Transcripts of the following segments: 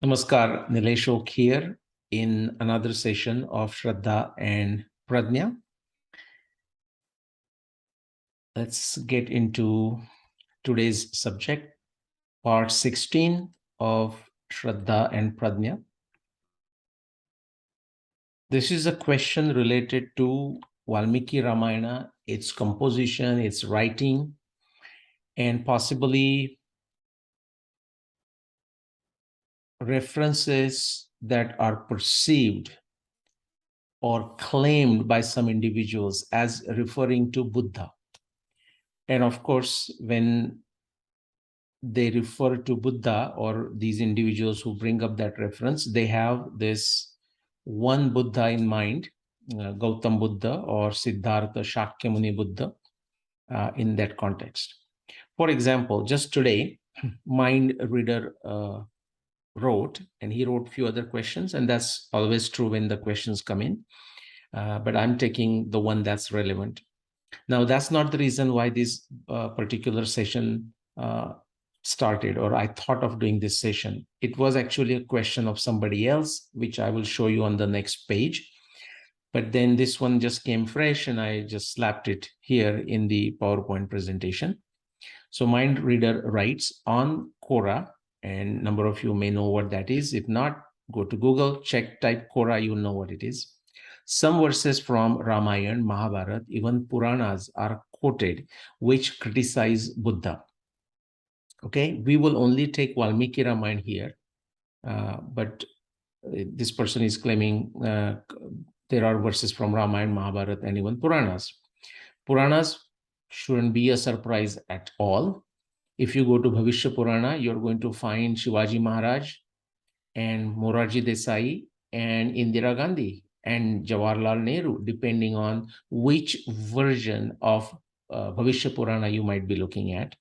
Namaskar, Nilesh here in another session of Shraddha and Pradnya. Let's get into today's subject, part 16 of Shraddha and Pradnya. This is a question related to Valmiki Ramayana, its composition, its writing, and possibly references that are perceived or claimed by some individuals as referring to Buddha. And of course, when they refer to Buddha or these individuals who bring up that reference, they have this one Buddha in mind, Gautam Buddha or Siddhartha Shakyamuni Buddha in that context. For example, just today, Mind Reader wrote, and he wrote a few other questions, and that's always true when the questions come in, but I'm taking the one that's relevant. Now, that's not the reason why this particular session started, or I thought of doing this session. It was actually a question of somebody else, which I will show you on the next page. But then this one just came fresh and I just slapped it here in the PowerPoint presentation. So Mind Reader writes on Quora, and a number of you may know what that is. If not, go to Google, check, type Quora, you'll know what it is. Some verses from Ramayana, Mahabharata, even Puranas are quoted, which criticize Buddha. Okay, we will only take Valmiki Ramayana here, but this person is claiming there are verses from Ramayana, Mahabharata, and even Puranas. Puranas shouldn't be a surprise at all. If you go to Bhavishya Purana, you're going to find Shivaji Maharaj and Morarji Desai and Indira Gandhi and Jawaharlal Nehru, depending on which version of Bhavishya Purana you might be looking at.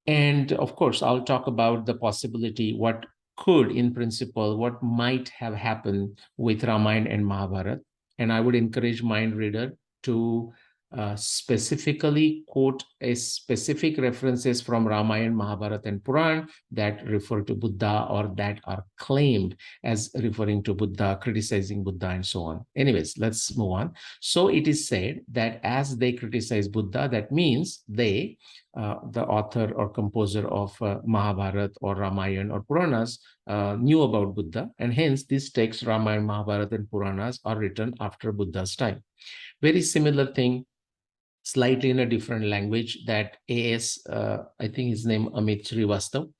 And of course, I'll talk about the possibility, what could, in principle, what might have happened with Ramayana and Mahabharata. And I would encourage Mind Reader to specifically quote a specific references from Ramayana, Mahabharata, and Puran that refer to Buddha or that are claimed as referring to Buddha, criticizing Buddha, and so on. Anyways, let's move on. So it is said that as they criticize Buddha, that means they, the author or composer of Mahabharata or Ramayana or Puranas, knew about Buddha, and hence these texts, Ramayana, Mahabharata, and Puranas, are written after Buddha's time. Very similar thing, slightly in a different language, that AS, I think his name Amit Srivastav.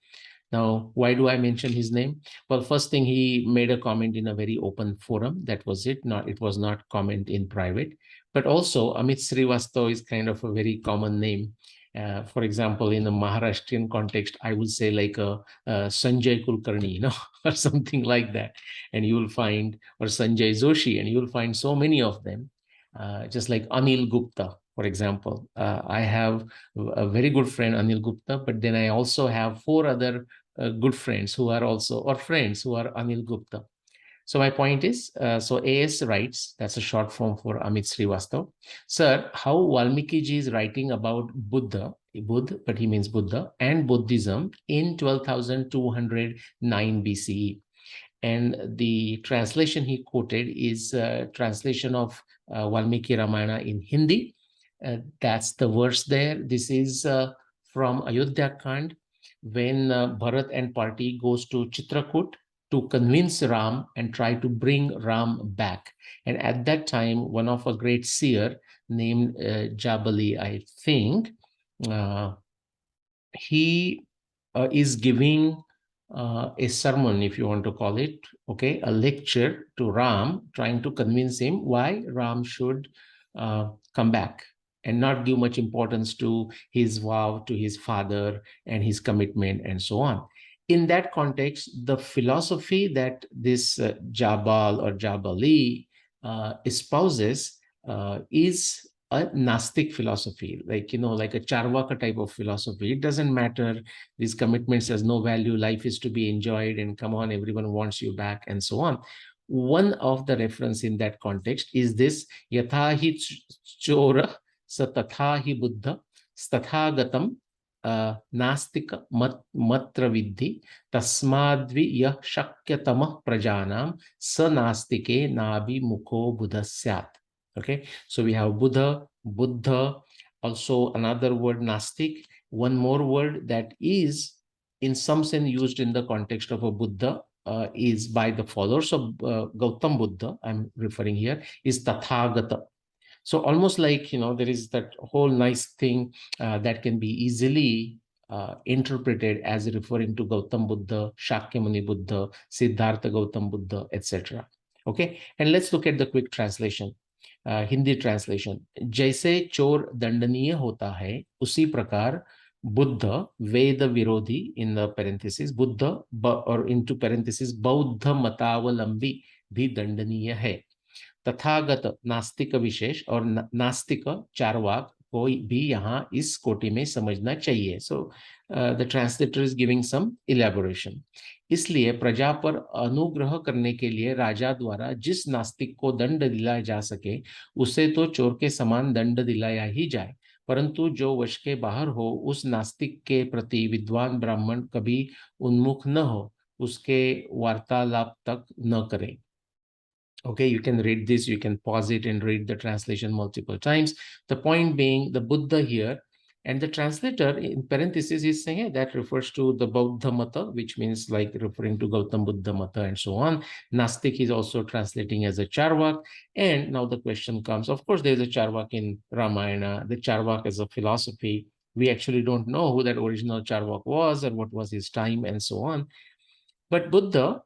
Now, why do I mention his name? Well, first thing, he made a comment in a very open forum. That was it. It was not comment in private. But also, Amit Srivastav is kind of a very common name. For example, in the Maharashtrian context, I would say like a Sanjay Kulkarni, or something like that. And you will find, or Sanjay Joshi, and you will find so many of them. Just like Anil Gupta, for example. I have a very good friend, Anil Gupta, but then I also have 4 other good friends who are also, or friends who are Anil Gupta. So my point is, so AS writes, that's a short form for Amit Srivastav. Sir, how Valmiki ji is writing about Buddha, but he means Buddha, and Buddhism in 12,209 BCE. And the translation he quoted is a translation of Valmiki Ramayana in Hindi. That's the verse there. This is from Ayodhya Kand, when Bharat and party goes to Chitrakoot to convince Ram and try to bring Ram back. And at that time, one of a great seer named Jabali, I think, he is giving a sermon, if you want to call it, okay, a lecture to Ram, trying to convince him why Ram should come back and not give much importance to his vow to his father and his commitment and so on. In that context, the philosophy that this Jabal or Jabali espouses is a Gnostic philosophy, like, like a Charvaka type of philosophy. It doesn't matter. These commitments has no value. Life is to be enjoyed, and come on, everyone wants you back, and so on. One of the reference in that context is this: Yatha hi chora sa tatha hi buddha statha gatam Nastika matra viddhi tasmadvi yah shakyatamah prajanam sa nastike nabi mukho buddhasyat. Okay, so we have Buddha, Buddha, also another word Nastik, one more word that is in some sense used in the context of a Buddha, is by the followers of Gautam Buddha, I'm referring here, is Tathagata. So almost like, there is that whole nice thing that can be easily interpreted as referring to Gautam Buddha, Shakyamuni Buddha, Siddhartha Gautam Buddha, etc. Okay, and let's look at the quick translation. Hindi translation, जैसे चोर दंडनीय होता है उसी प्रकार बुद्ध वेद विरोधी, in the parenthesis Buddha और into parenthesis बौद्ध मतावलंबी भी दंडनीय है। तथागत नास्तिक विशेष और नास्तिक चारवाक कोई भी यहाँ इस कोटि में समझना चाहिए। So the translator is giving some elaboration. इसलिए प्रजा पर अनुग्रह करने के लिए राजा द्वारा जिस नास्तिक को दंड दिलाया जा सके उसे तो चोर के समान दंड दिलाया ही जाए, परंतु जो वश के बाहर हो उस नास्तिक के प्रति विद्वान ब्राह्मण कभी उन्मुख न हो, उसके वार्तालाप तक न करे। Okay, you can read this, you can pause it and read the translation multiple times. The point being, the Buddha here, and the translator in parentheses is saying, hey, that refers to the Bauddha Mata, which means like referring to Gautam Buddha Mata and so on. Nastik is also translating as a Charvak. And now the question comes, of course, there's a Charvak in Ramayana. The Charvak is a philosophy. We actually don't know who that original Charvak was or what was his time and so on. But Buddha,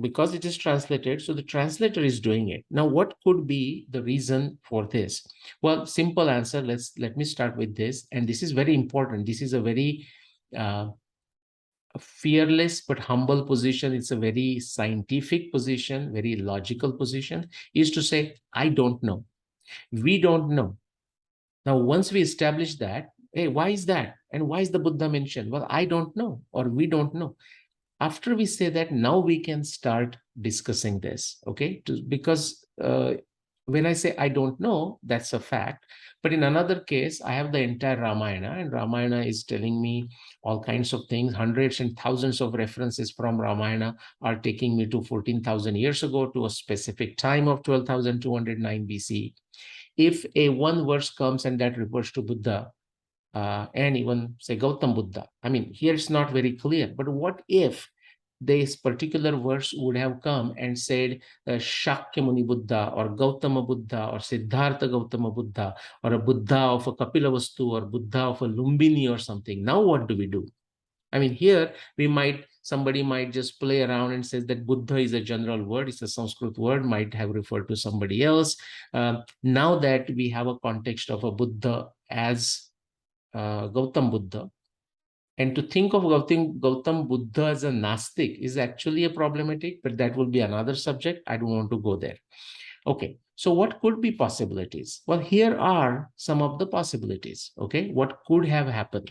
because it is translated, so the translator is doing it. Now, what could be the reason for this? Well, simple answer. Let me start with this, and this is very important. This is a very fearless but humble position. It's a very scientific position, very logical position, is to say, I don't know. We don't know. Now, once we establish that, hey, why is that? And why is the Buddha mentioned? Well, I don't know, or we don't know. After we say that, now we can start discussing this, okay? Because when I say I don't know, that's a fact. But in another case, I have the entire Ramayana, and Ramayana is telling me all kinds of things. Hundreds and thousands of references from Ramayana are taking me to 14,000 years ago, to a specific time of 12,209 BC. If a one verse comes and that refers to Buddha, and even say Gautam Buddha, I mean, here it's not very clear, but what if this particular verse would have come and said Shakyamuni Buddha or Gautama Buddha or Siddhartha Gautama Buddha or a Buddha of a Kapilavastu or Buddha of a Lumbini or something? Now what do we do? I mean, here somebody might just play around and says that Buddha is a general word, it's a Sanskrit word, might have referred to somebody else. Now that we have a context of a Buddha as Gautam Buddha, and to think of Gautam Buddha as a Nastik is actually a problematic, but that will be another subject. I don't want to go there. Okay, so what could be possibilities? Well, here are some of the possibilities. Okay, what could have happened?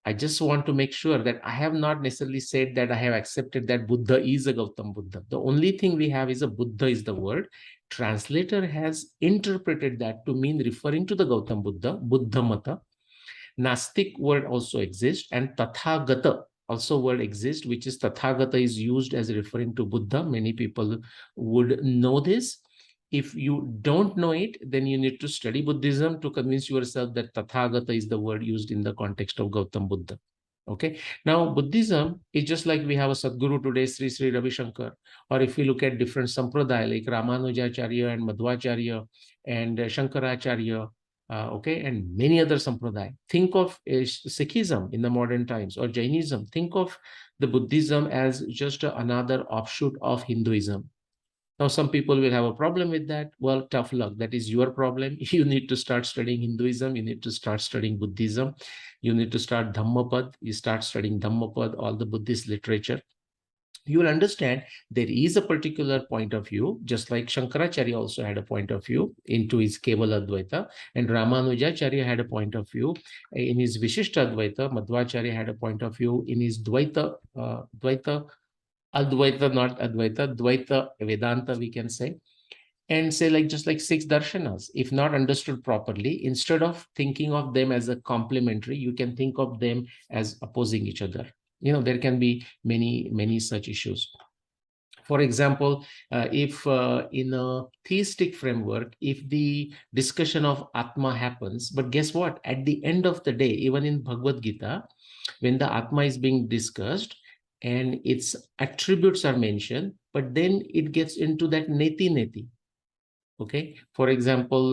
I just want to make sure that I have not necessarily said that I have accepted that Buddha is a Gautam Buddha. The only thing we have is a Buddha is the word. Translator has interpreted that to mean referring to the Gautam Buddha, Buddha Mata. Nastik word also exists, and Tathagata also word exists, which is Tathagata is used as referring to Buddha. Many people would know this. If you don't know it, then you need to study Buddhism to convince yourself that Tathagata is the word used in the context of Gautam Buddha. Okay. Now, Buddhism is just like we have a Sadguru today, Sri Sri Ravi Shankar, or if we look at different sampradaya like Ramanujacharya and Madhvacharya and Shankaracharya, okay, and many other sampradaya. Think of Sikhism in the modern times or Jainism. Think of the Buddhism as just another offshoot of Hinduism. Now, some people will have a problem with that. Well, tough luck. That is your problem. You need to start studying Hinduism. You need to start studying Buddhism. You need to start Dhammapad. You start studying Dhammapad, all the Buddhist literature. You will understand there is a particular point of view, just like Shankaracharya also had a point of view into his Kevala Advaita, and Ramanujacharya had a point of view in his Vishishta Advaita. Madhvacharya had a point of view in his Dvaita, Advaita, not Advaita, Dvaita Vedanta, we can say. and say like just like six darshanas, if not understood properly, instead of thinking of them as a complementary, you can think of them as opposing each other. There can be many such issues. For example, if in a theistic framework, if the discussion of Atma happens, but guess what? At the end of the day, even in Bhagavad Gita, when the Atma is being discussed and its attributes are mentioned, but then it gets into that neti neti. Okay, for example,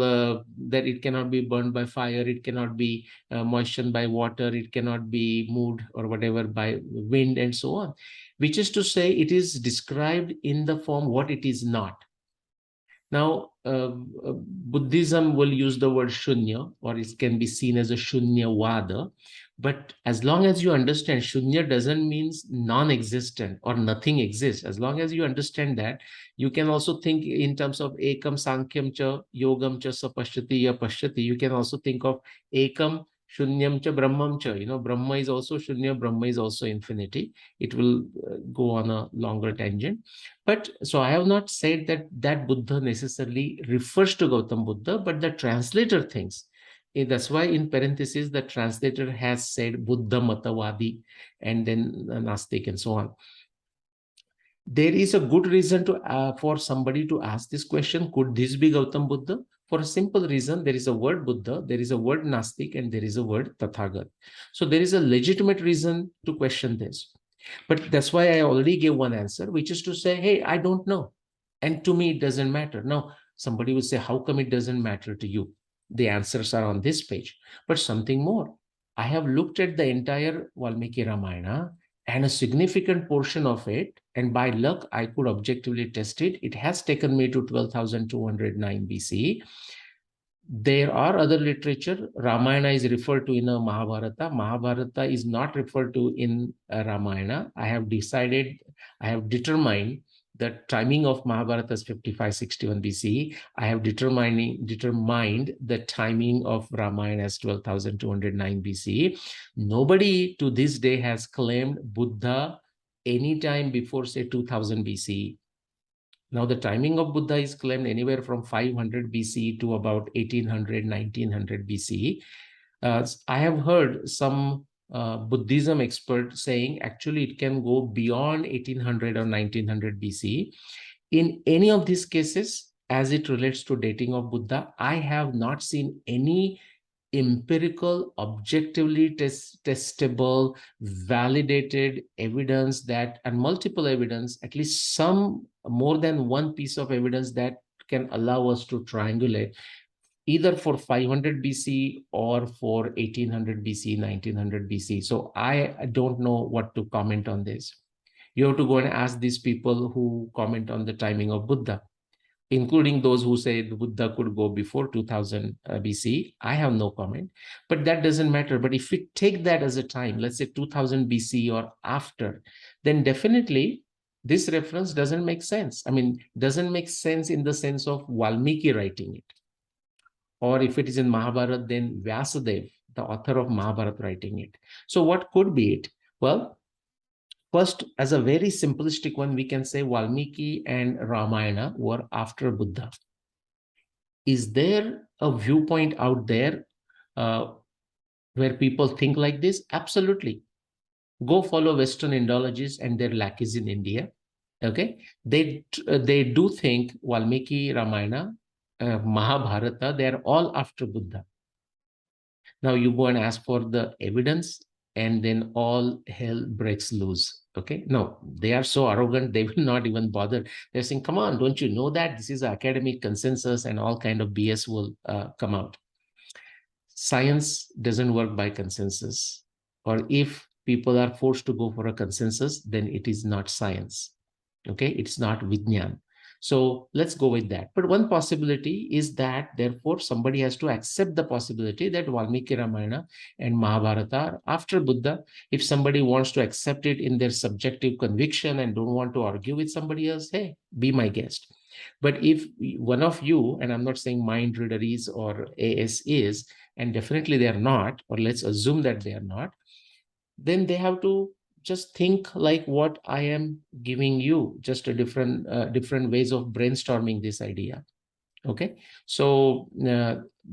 that it cannot be burned by fire, it cannot be moistened by water, it cannot be moved or whatever by wind and so on, which is to say it is described in the form what it is not. Now, Buddhism will use the word shunya, or it can be seen as a shunya vada. But as long as you understand, shunya doesn't mean non-existent or nothing exists. As long as you understand that, you can also think in terms of ekam sankyam cha yogam cha sapashyati ya pashyati. You can also think of ekam shunyam cha brahmam cha. Brahma is also shunya, Brahma is also infinity. It will go on a longer tangent. But so I have not said that Buddha necessarily refers to Gautam Buddha, but the translator thinks. That's why in parentheses, the translator has said Buddha Matavadi and then Nastik and so on. There is a good reason for somebody to ask this question, could this be Gautam Buddha? For a simple reason, there is a word Buddha, there is a word Nastik, and there is a word Tathagat. So there is a legitimate reason to question this. But that's why I already gave one answer, which is to say, hey, I don't know. And to me, it doesn't matter. Now, somebody will say, how come it doesn't matter to you? The answers are on this page. But something more. I have looked at the entire Valmiki Ramayana and a significant portion of it, and by luck, I could objectively test it. It has taken me to 12,209 BCE. There are other literature. Ramayana is referred to in a Mahabharata. Mahabharata is not referred to in Ramayana. I have determined the timing of Mahabharata is 5561 BCE. I have determined the timing of Ramayana as 12,209 BCE. Nobody to this day has claimed Buddha anytime before, say, 2000 BCE. Now, the timing of Buddha is claimed anywhere from 500 BCE to about 1800, 1900 BCE. I have heard some Buddhism expert saying actually it can go beyond 1800 or 1900 BCE. In any of these cases, as it relates to dating of Buddha, I have not seen any empirical, objectively testable, validated evidence and multiple evidence, at least some more than one piece of evidence that can allow us to triangulate either for 500 BC or for 1800 BC, 1900 BC. So I don't know what to comment on this. You have to go and ask these people who comment on the timing of Buddha, including those who say the Buddha could go before 2000 BC. I have no comment, but that doesn't matter. But if we take that as a time, let's say 2000 BC or after, then definitely this reference doesn't make sense. I mean, doesn't make sense in the sense of Valmiki writing it. Or if it is in Mahabharata, then Vyasadeva, the author of Mahabharata, writing it. So what could be it? Well, first, as a very simplistic one, we can say Valmiki and Ramayana were after Buddha. Is there a viewpoint out there where people think like this? Absolutely. Go follow Western Indologists and their lackeys in India. Okay, they do think Valmiki, Ramayana, Mahabharata, they are all after Buddha. Now you go and ask for the evidence, and then all hell breaks loose. Okay, no, they are so arrogant, they will not even bother. They're saying, come on, don't you know that this is academic consensus, and all kind of BS will come out. Science doesn't work by consensus, or if people are forced to go for a consensus, then it is not science. Okay, it's not Vijnan. So let's go with that. But one possibility is that, therefore, somebody has to accept the possibility that Valmiki Ramayana and Mahabharata are after Buddha. If somebody wants to accept it in their subjective conviction and don't want to argue with somebody else, hey, be my guest. But if one of you, and I'm not saying mind reader is or AS is, and definitely they are not, or let's assume that they are not, then they have to just think like what I am giving you, just a different ways of brainstorming this idea. Okay, so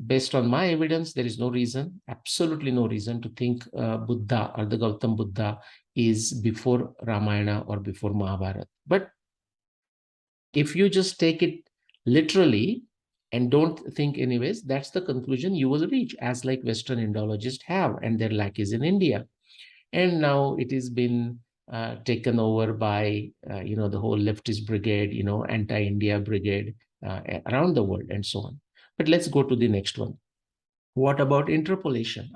based on my evidence, there is no reason, absolutely no reason to think Buddha or the Gautam Buddha is before Ramayana or before Mahabharata. But if you just take it literally and don't think anyways, that's the conclusion you will reach, as like Western Indologists have, and their lackeys in India. And now it has been taken over by the whole leftist brigade, anti-India brigade around the world, and so on. But let's go to the next one. What about interpolation?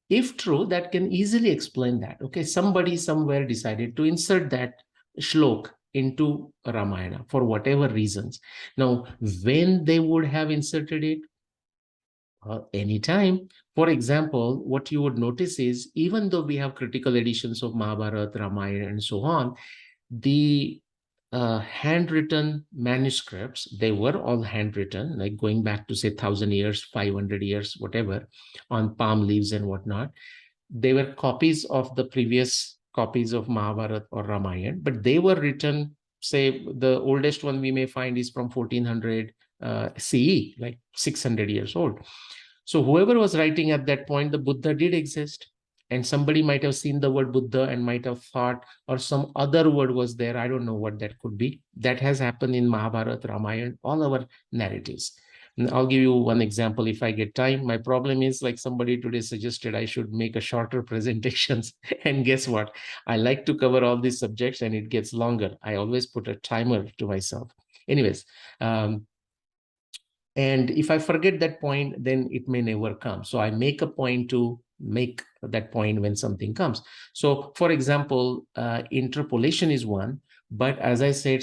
If true, that can easily explain that. Okay, somebody somewhere decided to insert that shlok into Ramayana for whatever reasons. Now, when they would have inserted it, anytime. For example, what you would notice is, even though we have critical editions of Mahabharata, Ramayana, and so on, the handwritten manuscripts, they were all handwritten, like going back to say 1,000 years, 500 years, whatever, on palm leaves and whatnot. They were copies of the previous copies of Mahabharata or Ramayana, but they were written, say, the oldest one we may find is from 1400 CE, like 600 years old. So whoever was writing at that point, the Buddha did exist. And somebody might have seen the word Buddha and might have thought, or some other word was there. I don't know what that could be. That has happened in Mahabharata, Ramayana, all our narratives. And I'll give you one example if I get time. My problem is, like somebody today suggested, I should make a shorter presentations. And guess what? I like to cover all these subjects and it gets longer. I always put a timer to myself. Anyways, and if I forget that point, then it may never come. So I make a point to make that point when something comes. So for example, interpolation is one, but as I said,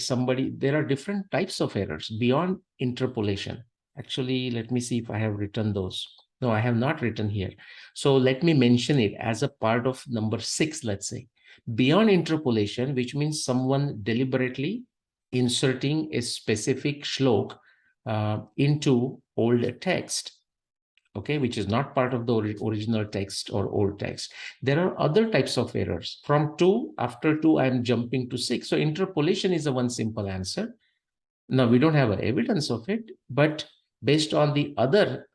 there are different types of errors beyond interpolation. Actually, let me see if I have written those. No, I have not written here. So let me mention it as a part of number 6, let's say. Beyond interpolation, which means someone deliberately inserting a specific shlok into old text, okay, which is not part of the original text or old text. There are other types of errors. From 2, after 2, I'm jumping to 6. So interpolation is a one simple answer. Now, we don't have evidence of it, but based on the other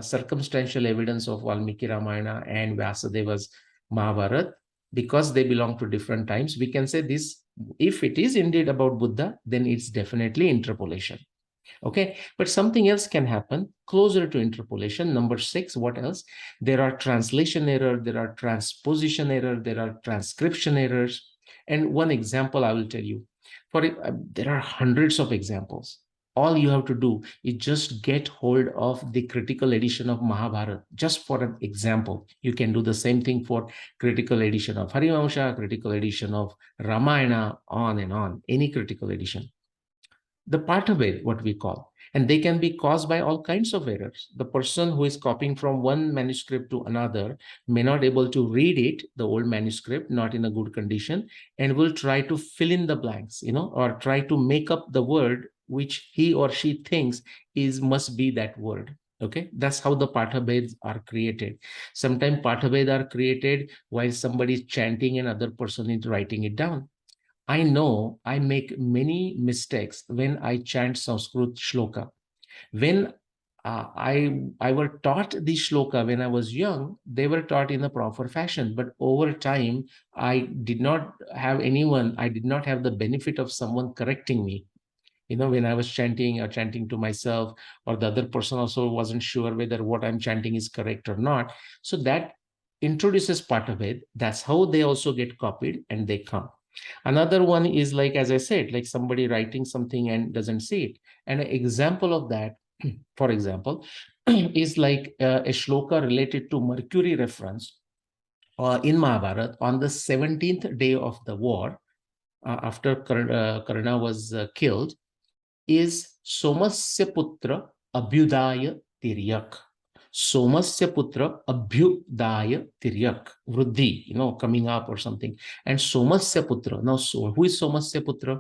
circumstantial evidence of Valmiki Ramayana and Vyasadeva's Mahabharata, because they belong to different times, we can say this, if it is indeed about Buddha, then it's definitely interpolation. Okay, but something else can happen closer to interpolation. Number 6, what else? There are translation error, there are transposition error, there are transcription errors. And one example I will tell you, there are hundreds of examples. All you have to do is just get hold of the critical edition of Mahabharata, just for an example. You can do the same thing for critical edition of Harivamsha, critical edition of Ramayana, on and on, any critical edition. The part of it, what we call, and they can be caused by all kinds of errors. The person who is copying from one manuscript to another may not able to read it, the old manuscript, not in a good condition, and will try to fill in the blanks, or try to make up the word which he or she thinks must be that word. Okay, that's how the pathabeds are created. Sometimes pathabed are created while somebody is chanting and other person is writing it down. I know I make many mistakes when I chant Sanskrit shloka. When I were taught the shloka when I was young, they were taught in a proper fashion. But over time, I did not have the benefit of someone correcting me. When I was chanting or chanting to myself, or the other person also wasn't sure whether what I'm chanting is correct or not. So that introduces part of it. That's how they also get copied and they come. Another one is, like, as I said, like somebody writing something and doesn't see it. And an example of that, for example, is like a shloka related to Mercury reference in Mahabharata on the 17th day of the war, after Karna was killed, is Somasya Putra Abhyudaya Tiryak. Somasya Putra Abhyudaya Tiryak. Vruddhi, coming up or something. And Somasya Putra. Now, who is Somasya Putra?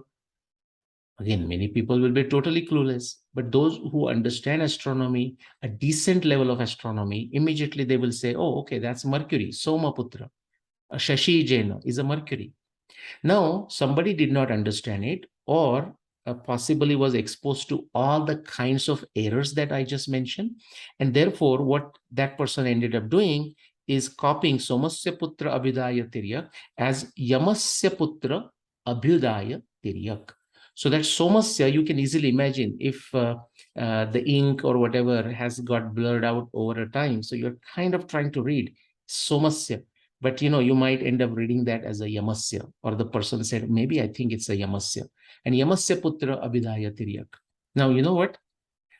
Again, many people will be totally clueless, but those who understand astronomy, a decent level of astronomy, immediately they will say, oh, okay, that's Mercury, Somaputra. Shashi Jaina is a Mercury. Now, somebody did not understand it, or possibly was exposed to all the kinds of errors that I just mentioned. And therefore, what that person ended up doing is copying Somasya Putra Abhidaya Tiryak as Yamasya Putra Abhyudaya Tiryak. So that Somasya, you can easily imagine if the ink or whatever has got blurred out over a time. So you're kind of trying to read Somasya, but you might end up reading that as a Yamasya, or the person said, maybe I think it's a Yamasya. And Yamasya Putra Abhidaya Tiryak. Now, you know what?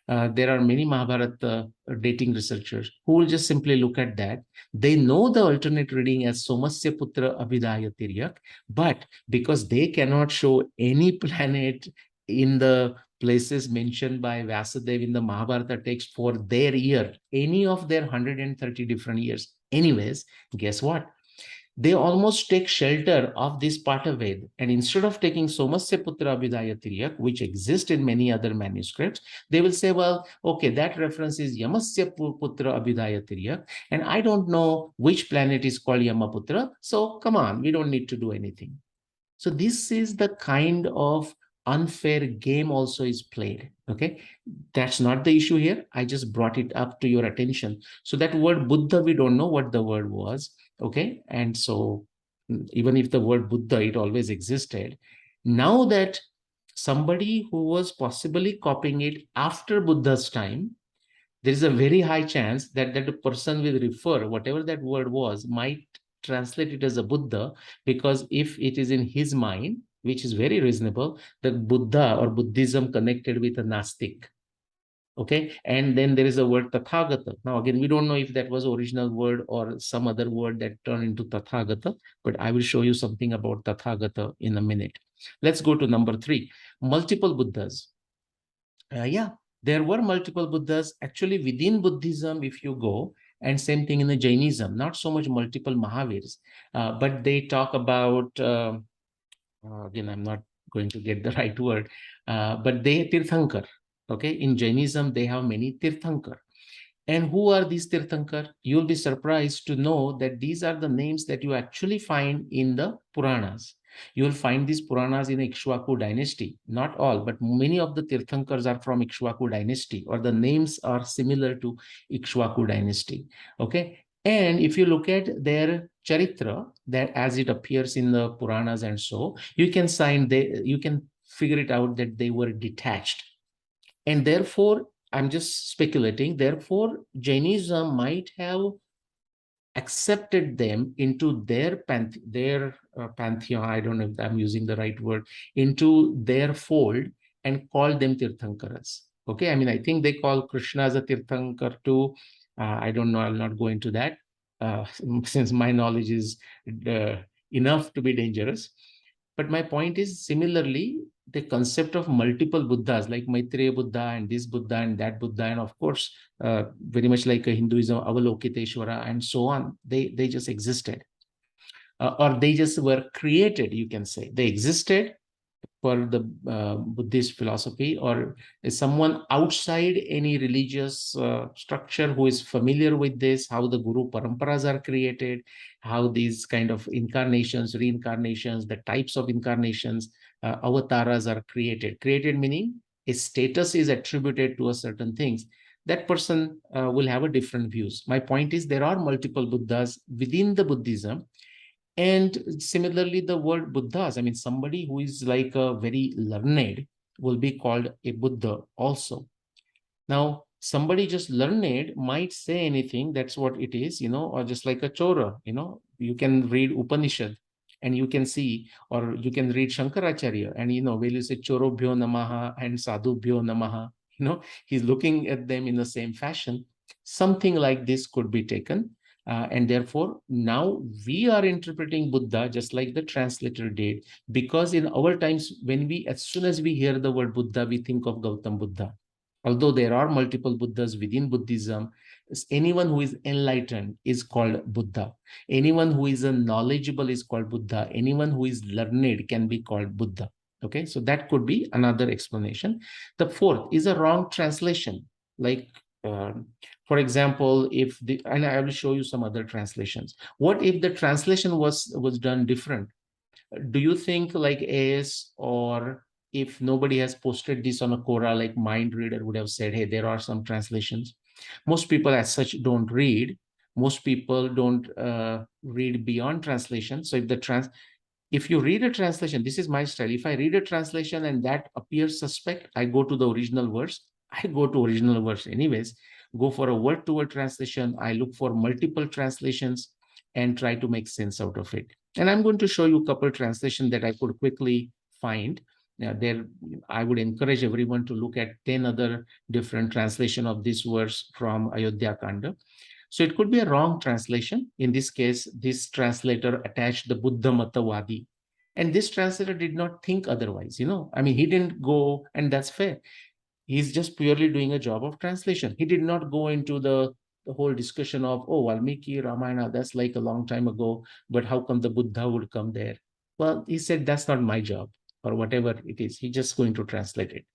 There are many Mahabharata dating researchers who will just simply look at that. They know the alternate reading as Somasya Putra Abhidaya Tiryak, but because they cannot show any planet in the places mentioned by Vyasadeva in the Mahabharata text for their year, any of their 130 different years. Anyways, guess what? They almost take shelter of this part of Ved. And instead of taking Somasya Putra Abhidaya Tiryak, which exists in many other manuscripts, they will say, well, okay, that reference is Yamasya Putra Abhidaya Tiryak. And I don't know which planet is called Yamaputra. So come on, we don't need to do anything. So this is the kind of unfair game also is played. Okay, that's not the issue here. I just brought it up to your attention. So that word Buddha, we don't know what the word was. Okay, and so even if the word Buddha, it always existed. Now that somebody who was possibly copying it after Buddha's time, there is a very high chance that the person will refer whatever that word was, might translate it as a Buddha, because if it is in his mind, which is very reasonable, that Buddha or Buddhism connected with a Nastik. Okay, and then there is a word Tathagata. Now again, we don't know if that was original word or some other word that turned into Tathagata, but I will show you something about Tathagata in a minute. Let's go to number 3, multiple Buddhas. Yeah, there were multiple Buddhas. Actually, within Buddhism, if you go, and same thing in the Jainism, not so much multiple Mahavirs, but they talk about, again, I'm not going to get the right word, but they Tirthankar. Okay, in Jainism, they have many Tirthankar. And who are these Tirthankar? You'll be surprised to know that these are the names that you actually find in the Puranas. You will find these Puranas in the Ikshvaku dynasty. Not all, but many of the Tirthankars are from Ikshvaku dynasty, or the names are similar to Ikshvaku dynasty. Okay. And if you look at their charitra, that as it appears in the Puranas and so, you can figure it out that they were detached. And therefore, I'm just speculating, therefore, Jainism might have accepted them into their pantheon, I don't know if I'm using the right word, into their fold, and called them Tirthankaras. Okay, I mean, I think they call Krishna as a Tirthankar too. I don't know, I'll not go into that, since my knowledge is enough to be dangerous. But my point is, similarly, the concept of multiple Buddhas, like Maitreya Buddha and this Buddha and that Buddha, and of course, very much like a Hinduism, Avalokiteshvara and so on, they just existed. Or they just were created, you can say. They existed for the Buddhist philosophy, or is someone outside any religious structure who is familiar with this, how the Guru Paramparas are created, how these kind of incarnations, reincarnations, the types of incarnations, avatars are created. Created meaning a status is attributed to a certain things. That person will have a different views. My point is, there are multiple Buddhas within the Buddhism. And similarly, the word Buddhas, I mean, somebody who is like a very learned will be called a Buddha also. Now, somebody just learned might say anything, that's what it is, or just like a Chora, you can read Upanishad and you can see, or you can read Shankaracharya, and, when you say Chorobhyo Namaha and Sadhubhyo Namaha, he's looking at them in the same fashion. Something like this could be taken. And therefore, now we are interpreting Buddha just like the translator did, because in our times, as soon as we hear the word Buddha, we think of Gautam Buddha. Although there are multiple Buddhas within Buddhism, anyone who is enlightened is called Buddha. Anyone who is knowledgeable is called Buddha. Anyone who is learned can be called Buddha. Okay, so that could be another explanation. The fourth is a wrong translation. Like, for example, and I will show you some other translations. What if the translation was done different? Do you think like AS or if nobody has posted this on a Quora, like Mind Reader would have said, hey, there are some translations. Most people as such don't read. Most people don't read beyond translation. So if you read a translation, this is my style. If I read a translation and that appears suspect, I go to the original verse. I go to original verse anyways, go for a word-to-word translation. I look for multiple translations and try to make sense out of it. And I'm going to show you a couple translations that I could quickly find. Now, I would encourage everyone to look at 10 other different translation of this verse from Ayodhya Kanda. So it could be a wrong translation. In this case, this translator attached the Buddha Matavadi. And this translator did not think otherwise, I mean, he didn't go, and that's fair. He's just purely doing a job of translation. He did not go into the whole discussion of, oh, Valmiki, Ramayana, that's like a long time ago, but how come the Buddha would come there? Well, he said, that's not my job, or whatever it is. He's just going to translate it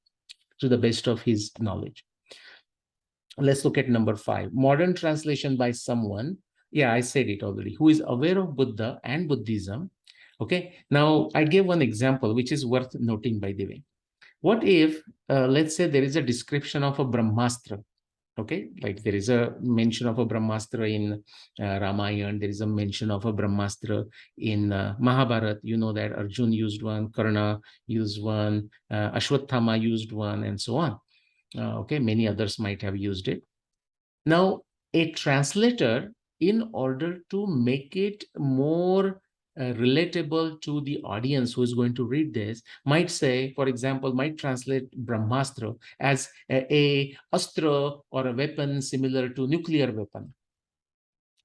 to the best of his knowledge. Let's look at number 5. Modern translation by someone, yeah, I said it already, who is aware of Buddha and Buddhism. Okay, now I gave one example, which is worth noting, by the way. What if, let's say there is a description of a Brahmastra, okay? Like there is a mention of a Brahmastra in Ramayana, there is a mention of a Brahmastra in Mahabharata. You know that Arjun used one, Karna used one, Ashwatthama used one, and so on. Okay, many others might have used it. Now, a translator, in order to make it more relatable to the audience who is going to read this, might say, for example, might translate Brahmastra as a astra or a weapon similar to nuclear weapon.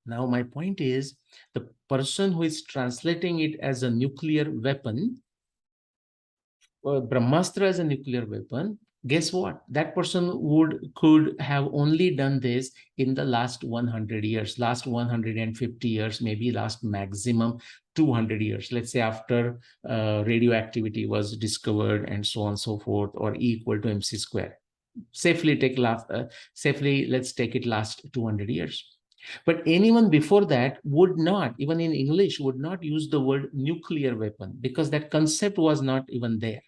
Now, my point is, the person who is translating it as a nuclear weapon, Brahmastra as a nuclear weapon, guess what? That person could have only done this in the last 100 years, last 150 years, maybe last maximum 200 years. Let's say after radioactivity was discovered and so on and so forth, or E equal to mc square. Safely, let's take it last 200 years. But anyone before that would not, even in English, would not use the word nuclear weapon, because that concept was not even there.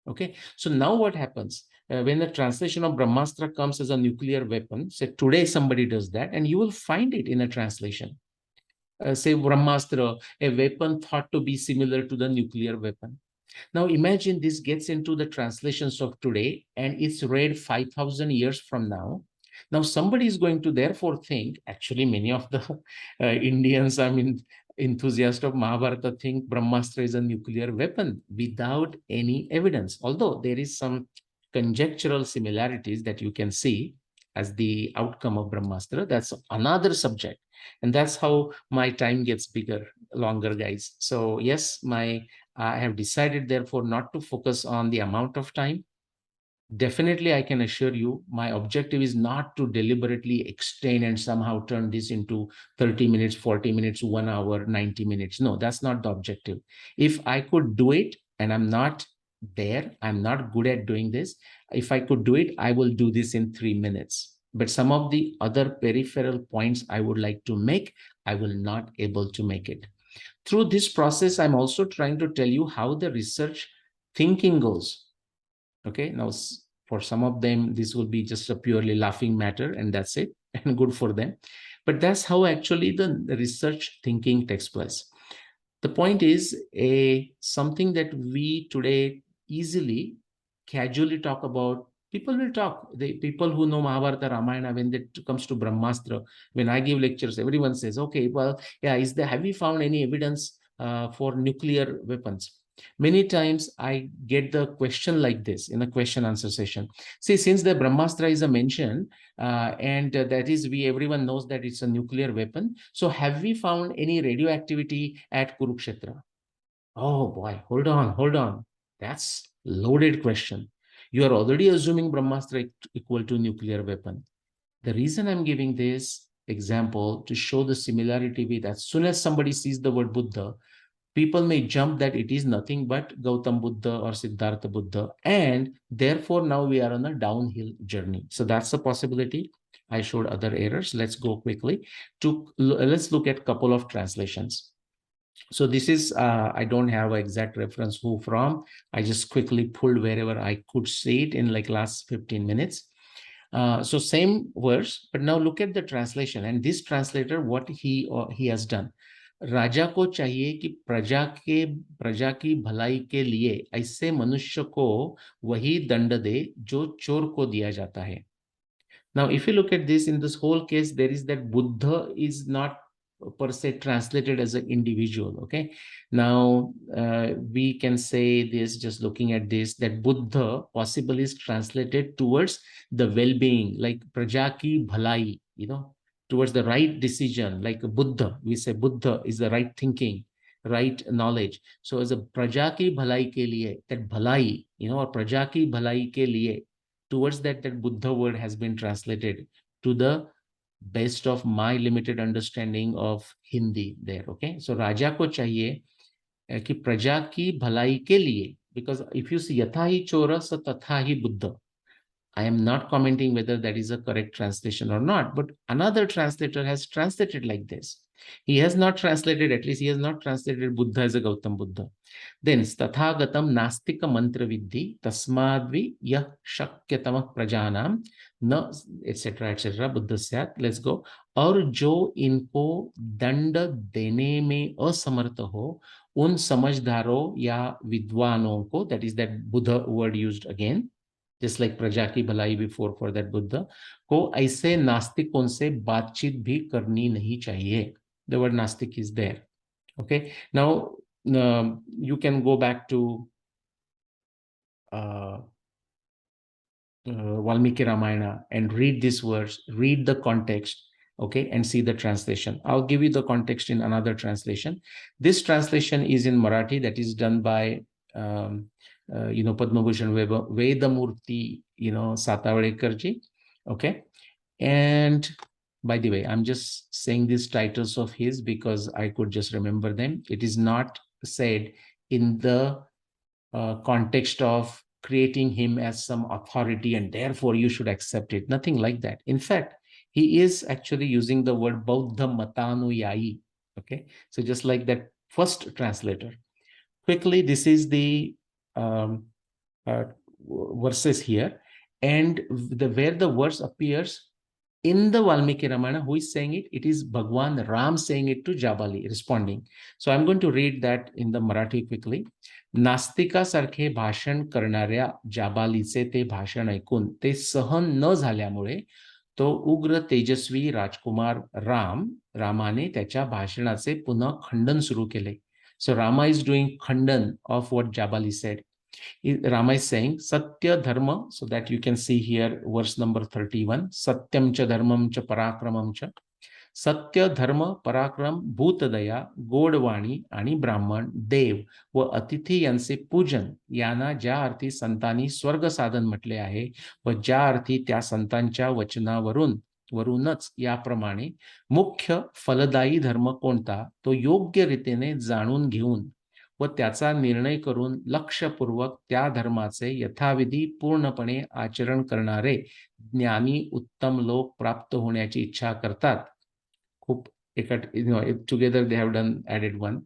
Okay, so now what happens when the translation of Brahmastra comes as a nuclear weapon? Say today somebody does that, and you will find it in a translation. Say Brahmastra, a weapon thought to be similar to the nuclear weapon. Now imagine this gets into the translations of today, and it's read 5,000 years from now. Now somebody is going to therefore think, actually many of the Indians, I mean, enthusiasts of Mahabharata think Brahmastra is a nuclear weapon without any evidence. Although there is some conjectural similarities that you can see as the outcome of Brahmastra, that's another subject. And that's how my time gets bigger, longer, guys. So yes, I have decided, therefore, not to focus on the amount of time. Definitely, I can assure you, my objective is not to deliberately extend and somehow turn this into 30 minutes, 40 minutes, 1 hour, 90 minutes. No, that's not the objective. If I could do it, and I'm not there, I'm not good at doing this. If I could do it, I will do this in 3 minutes. But some of the other peripheral points I would like to make, I will not able to make it. Through this process, I'm also trying to tell you how the research thinking goes. Okay, now for some of them, this will be just a purely laughing matter, and that's it, and good for them. But that's how actually the research thinking takes place. The point is something that we today easily, casually talk about. People will talk. The people who know Mahabharata, Ramayana, when it comes to Brahmastra, when I give lectures, everyone says, okay, well, yeah, have we found any evidence for nuclear weapons? Many times I get the question like this in a question answer session. See, since the Brahmastra is a mention, and that is, everyone knows that it's a nuclear weapon. So have we found any radioactivity at Kurukshetra? Oh boy, hold on. That's loaded question. You are already assuming Brahmastra equal to nuclear weapon. The reason I'm giving this example to show the similarity with, as soon as somebody sees the word Buddha, people may jump that it is nothing but Gautam Buddha or Siddhartha Buddha. And therefore, now we are on a downhill journey. So that's a possibility. I showed other errors. Let's go quickly. Let's look at a couple of translations. So this is, I don't have an exact reference who from. I just quickly pulled wherever I could see it in like last 15 minutes. So same verse, but now look at the translation. And this translator, what he has done. राजा को चाहिए कि प्रजा की भलाई के लिए ऐसे मनुष्य को वही दंड दे जो चोर को दिया जाता है. Now, if you look at this, in this whole case, there is that Buddha is not per se translated as an individual. Okay. Now, we can say this, just looking at this, that Buddha possibly is translated towards the well-being, like Prajaki Bhalai, towards the right decision, like Buddha. We say Buddha is the right thinking, right knowledge. So as a Prajaki Bhalai ke liye, that Bhalai, or Prajaki Bhalai ke liye, towards that Buddha word has been translated to the best of my limited understanding of Hindi there. Okay, so Raja ko chahiye कि प्रजा की भलाई के लिए, because if you see यथा ही चोर स तथा ही Buddha. I am not commenting whether that is a correct translation or not, but another translator has translated like this. He has not translated, at least he has not translated Buddha as a Gautam Buddha. Then Tathagatam Nastika Mantra Vidhi Tasmadvi Yah Shakyatama Prajanam Na etc. Buddha Syat. Let's go. और जो इनको दंड देने में असमर्थ हो उन समझदारों या विद्वानों को, that is that Buddha word used again, just like प्रजा की भलाई before for that Buddha, को ऐसे नास्तिकों से बातचीत भी करनी नहीं चाहिए. The word नास्तिक is there. Okay, now you can go back to Valmiki Ramayana and read this verse, read the context, okay, and see the translation. I'll give you the context in another translation. This translation is in Marathi, that is done by Padma Bhushan Vedamurti, Satavalekarji, okay. And by the way, I'm just saying these titles of his because I could just remember them. It is not said in the context of creating him as some authority and therefore you should accept it. Nothing like that. In fact, he is actually using the word Bauddha Matanuyai. Okay, so just like that first translator. Quickly, this is the verses here, and where the verse appears in the Valmiki Ramayana, who is saying it? It is Bhagwan Ram saying it to Jabali, responding. So I'm going to read that in the Marathi quickly. नास्तिका सारखे भाषण करणाऱ्या जाबालीचे ते भाषण ऐकून ते सहन न झाल्यामुळे तो उग्र तेजस्वी राजकुमार रामाने त्याच्या भाषणाचे पुन्हा खंडन सुरू केले. So Rama is doing khandan of what Jabali said. Rama is saying Satya Dharma, so that you can see here verse number 31. Satyam cha dharmam cha parakramam cha. सत्य धर्म पराक्रम भूतदया गोडवाणी आणि ब्राह्मण देव व अतिथी यांचे पूजन यांना ज्या अर्थी संतांनी स्वर्ग साधन म्हटले आहे व ज्या अर्थी त्या संतांच्या वरूनच याप्रमाणे मुख्य फलदायी धर्म कोणता तो योग्य रीतीने जाणून घेऊन व त्याचा निर्णय करून लक्षपूर्वक त्या धर्माचे यथाविधी पूर्णपणे आचरण करणारे ज्ञानी उत्तम लोक प्राप्त होण्याची इच्छा करतात. Together they have done added one.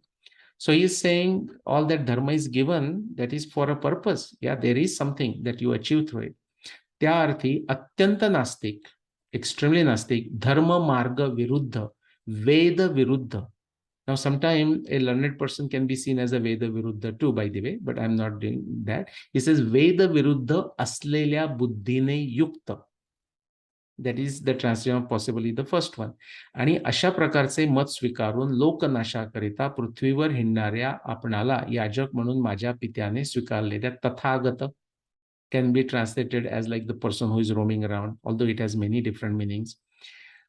So he is saying all that dharma is given, that is for a purpose. Yeah, there is something that you achieve through it. त्या अर्थी अत्यंत नास्तिक, extremely नास्तिक, धर्म मार्ग विरुद्ध, वेद विरुद्ध. Now, sometimes a learned person can be seen as a Veda Viruddha too, by the way, but I'm not doing that. He says Veda Viruddha asleल्या बुद्धीने युक्त. That is the translation of possibly the first one. आणि अशा प्रकारचे मत स्वीकारून लोकनाशाकरिता पृथ्वीवर हिंडणाऱ्या आपणाला याजक म्हणून माझ्या पित्याने स्वीकारलेल्या Tathagata can be translated as like the person who is roaming around, although it has many different meanings.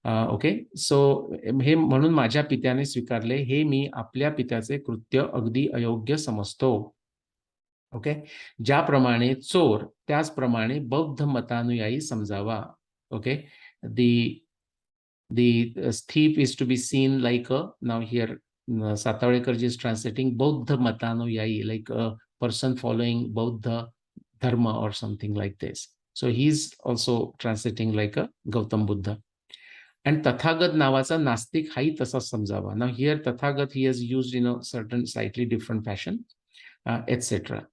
Okay, so हे म्हणून माझ्या पित्याने स्वीकारले हे मी आपल्या पित्याचे कृत्य अगदी अयोग्य समजतो. ओके, ज्याप्रमाणे चोर त्याचप्रमाणे बौद्ध मतानुयायी समजावा. Okay, the thief is to be seen like a, now here Satavalekarji is translating Bauddha Matanuyai, like a person following Bauddha Dharma or something like this. So he's also translating like a Gautam Buddha. And Tathagat नावाचा नास्तिक हाही तसाच समजावा. Now here Tathagat he has used in a certain slightly different fashion, etc.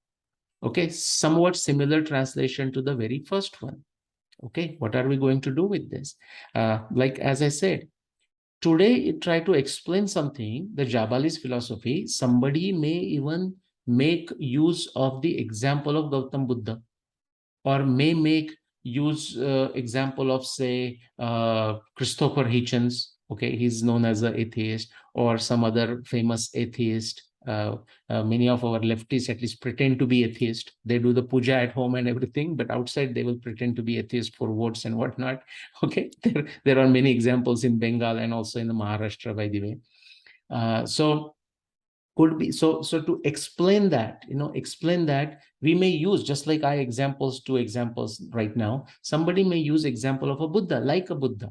Okay, somewhat similar translation to the very first one. Okay, what are we going to do with this? Like as I said, today try to explain something, the Jabali's philosophy, somebody may even make use of the example of Gautam Buddha, or may make use example of, say, Christopher Hitchens. Okay, he's known as an atheist, or some other famous atheist. Many of our leftists at least pretend to be atheist. They do the puja at home and everything, but outside they will pretend to be atheist for votes and whatnot. Okay, there are many examples in Bengal and also in the Maharashtra, by the way. So could be, so to explain that, explain that, we may use, just like I examples, two examples right now, somebody may use example of a Buddha, like a Buddha,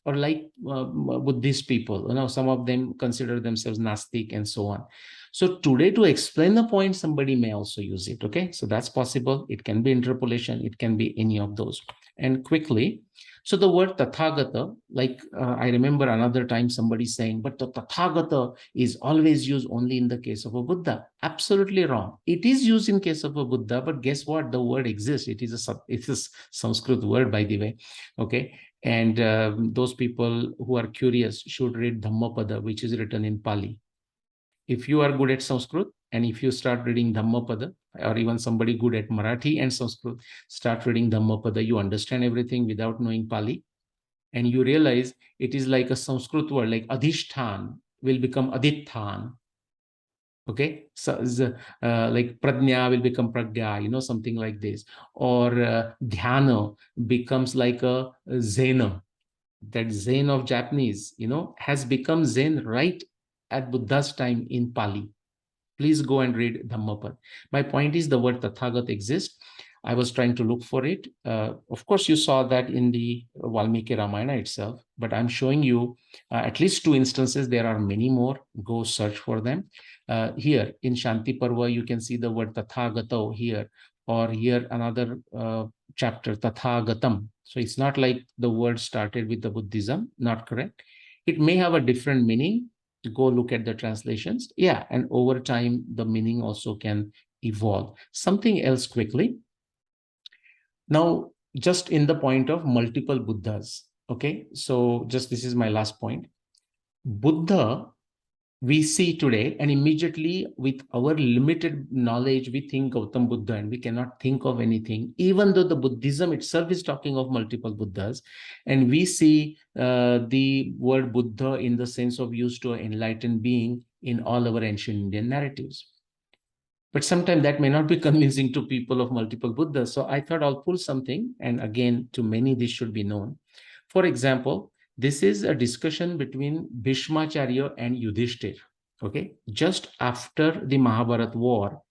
or like Buddhist people, some of them consider themselves Nastic and so on. So today, to explain the point, somebody may also use it. Okay, so that's possible. It can be interpolation, it can be any of those. And quickly, so the word Tathagata, like I remember another time somebody saying, but the Tathagata is always used only in the case of a Buddha. Absolutely wrong. It is used in case of a Buddha, but guess what? The word exists. It is a Sanskrit word, by the way. Okay. And those people who are curious should read Dhammapada, which is written in Pali. If you are good at Sanskrit, and if you start reading Dhammapada, or even somebody good at Marathi and Sanskrit, start reading Dhammapada, you understand everything without knowing Pali. And you realize it is like a Sanskrit word, like Adhishtan will become Adithan. Okay, so like Pradnya will become Pragya, something like this. Or Dhyana becomes like a Zena. That Zen of Japanese, has become Zen right at Buddha's time in Pali. Please go and read Dhammapad. My point is, the word Tathagat exists. I was trying to look for it. Of course, you saw that in the Valmiki Ramayana itself, but I'm showing you at least two instances. There are many more. Go search for them. Here in Shanti Parva, you can see the word Tathagato here, or here another chapter, Tathagatam. So it's not like the word started with the Buddhism, not correct. It may have a different meaning. Go look at the translations. Yeah, and over time, the meaning also can evolve. Something else quickly. Now, just in the point of multiple Buddhas. Okay, so just this is my last point. Buddha we see today, and immediately with our limited knowledge, we think Gautam Buddha and we cannot think of anything, even though the Buddhism itself is talking of multiple Buddhas. And we see the word Buddha in the sense of used to enlightened being in all our ancient Indian narratives. But sometimes that may not be convincing to people of multiple Buddhas. So I thought I'll pull something, and again, to many, this should be known. For example, this is a discussion between Bhishmacharya and Yudhishthir. Okay, just after the Mahabharata war,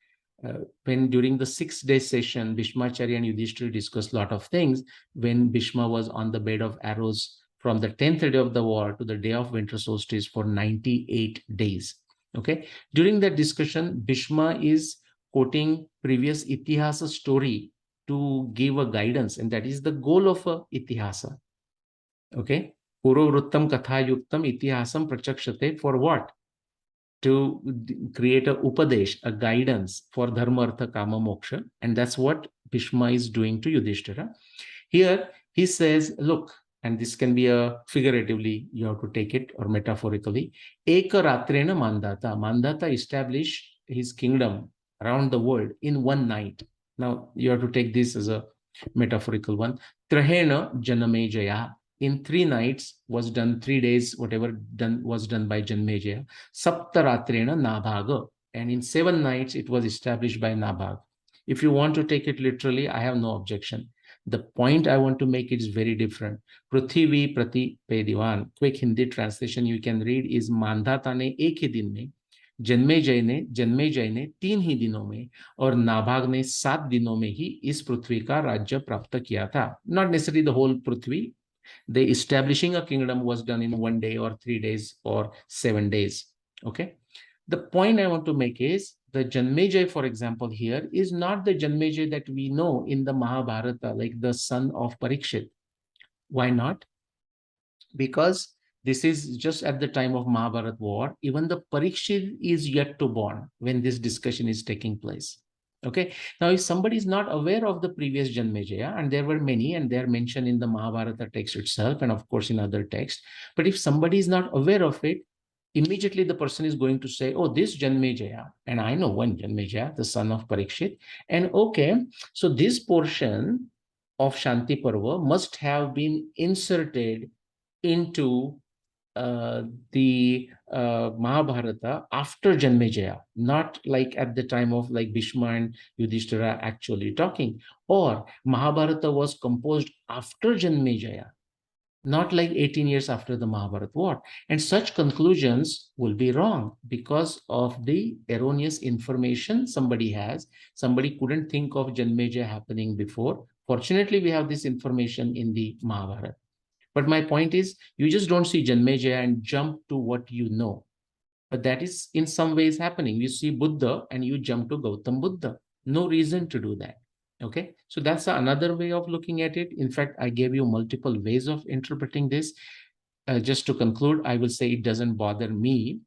when during the 6-day session, Bhishmacharya and Yudhishthir discussed a lot of things. When Bhishma was on the bed of arrows from the 10th day of the war to the day of winter solstice for 98 days. Okay, during that discussion, Bhishma is quoting previous itihasa story to give a guidance, and that is the goal of a itihasa. Okay, Purvavrittam Kathayuktam Itihasam Prachakshate, for what? To create a upadesh, a guidance for dharma, artha, kama, moksha. And that's what Bhishma is doing to Yudhishthira. Here he says, look, and this can be a figuratively, you have to take it, or metaphorically. Eka ratrena mandata. Mandata established his kingdom around the world in one night. Now you have to take this as a metaphorical one. Trahena janamejaya. In 3 nights was done, 3 days, whatever was done by Janmejaya. Saptaratrena Nabhaga. And in 7 nights, it was established by Nabhag. If you want to take it literally, I have no objection. The point I want to make is very different. Prithvi Prati Pedivan. Quick Hindi translation you can read is Mandata ne ek hi din mein, Janmejay ने 3 ही दिनों में, और नाभाग ने 7 दिनों में ही इस पृथ्वी का राज्य प्राप्त किया था. Not necessarily the whole Prithvi. The establishing a kingdom was done in 1 day or 3 days or 7 days. Okay. The point I want to make is the Janmejay, for example, here is not the Janmejay that we know in the Mahabharata, like the son of Parikshit. Why not? because this is just at the time of Mahabharata war. Even the Parikshit is yet to born when this discussion is taking place. Okay. Now, if somebody is not aware of the previous Janmejaya, and there were many, and they are mentioned in the Mahabharata text itself, and of course in other texts, but if somebody is not aware of it, immediately the person is going to say, oh, this Janmejaya, and I know one Janmejaya, the son of Parikshit, and okay, so this portion of Shanti Parva must have been inserted into the Mahabharata after Janmejaya, not like at the time of like Bhishma and Yudhishthira actually talking, or Mahabharata was composed after Janmejaya, not like 18 years after the Mahabharata war. And such conclusions will be wrong because of the erroneous information somebody has. Somebody couldn't think of Janmejaya happening before. Fortunately, we have this information in the Mahabharata. But my point is, you just don't see Janmejaya and jump to what you know. But that is in some ways happening. You see Buddha and you jump to Gautam Buddha. No reason to do that. Okay, so that's another way of looking at it. In fact, I gave you multiple ways of interpreting this. Just to conclude, I will say it doesn't bother me.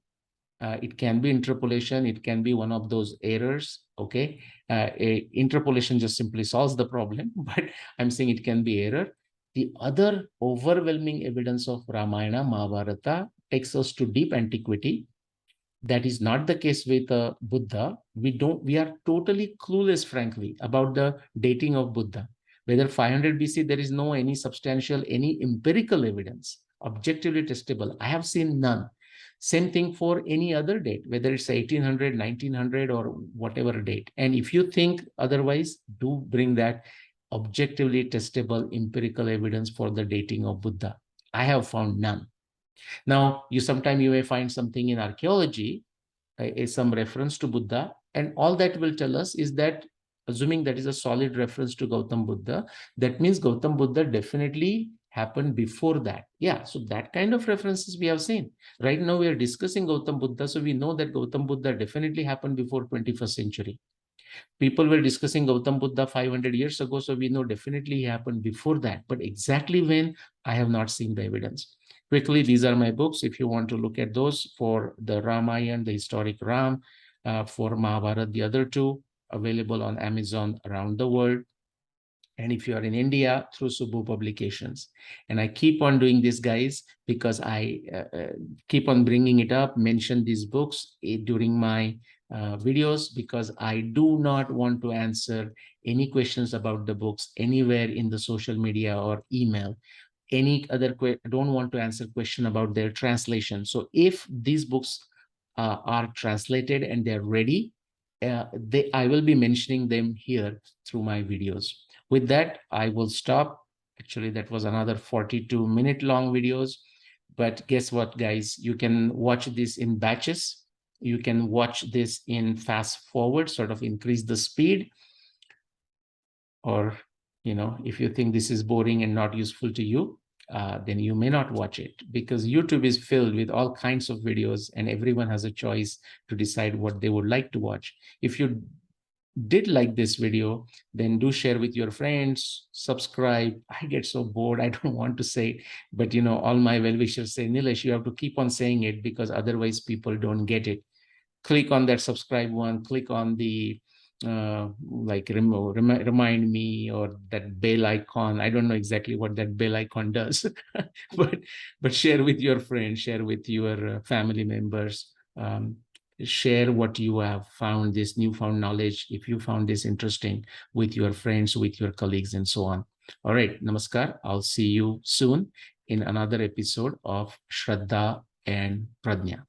It can be interpolation. It can be one of those errors. Okay, interpolation just simply solves the problem, but I'm saying it can be error. The other overwhelming evidence of Ramayana, Mahabharata takes us to deep antiquity. That is not the case with Buddha. We are totally clueless, frankly, about the dating of Buddha. Whether 500 BC, there is no any substantial, any empirical evidence, objectively testable. I have seen none. Same thing for any other date, whether it's 1800, 1900, or whatever date. And if you think otherwise, do bring that objectively testable empirical evidence for the dating of Buddha. I have found none. Now, sometimes you may find something in archaeology, some reference to Buddha, and all that will tell us is that, assuming that is a solid reference to Gautam Buddha, that means Gautam Buddha definitely happened before that. Yeah, so that kind of references we have seen. Right now we are discussing Gautam Buddha, so we know that Gautam Buddha definitely happened before 21st century. People were discussing Gautam Buddha 500 years ago, so we know definitely he happened before that. But exactly when, I have not seen the evidence. Quickly, these are my books. If you want to look at those, for the Ramayana, the historic Ram, for Mahabharata, the other two, available on Amazon around the world. And if you are in India, through Subbu Publications. And I keep on doing this, guys, because I keep on bringing it up, mention these books during my videos, because I do not want to answer any questions about the books anywhere in the social media or email. Any other I don't want to answer question about their translation. So if these books are translated and they're ready, I will be mentioning them here through my videos. With that, I will stop. Actually, that was another 42-minute long videos. But guess what, guys? You can watch this in batches. You can watch this in fast forward, sort of increase the speed. Or, if you think this is boring and not useful to you, then you may not watch it, because YouTube is filled with all kinds of videos and everyone has a choice to decide what they would like to watch. If you did like this video, then do share with your friends, subscribe. I get so bored, I don't want to say, but all my well-wishers say, Nilesh, you have to keep on saying it, because otherwise people don't get it. Click on that subscribe one, click on the remind me, or that bell icon. I don't know exactly what that bell icon does, but share with your friends, share with your family members. Share what you have found, this newfound knowledge, if you found this interesting, with your friends, with your colleagues, and so on. All right, namaskar. I'll see you soon in another episode of Shraddha and Pradnya.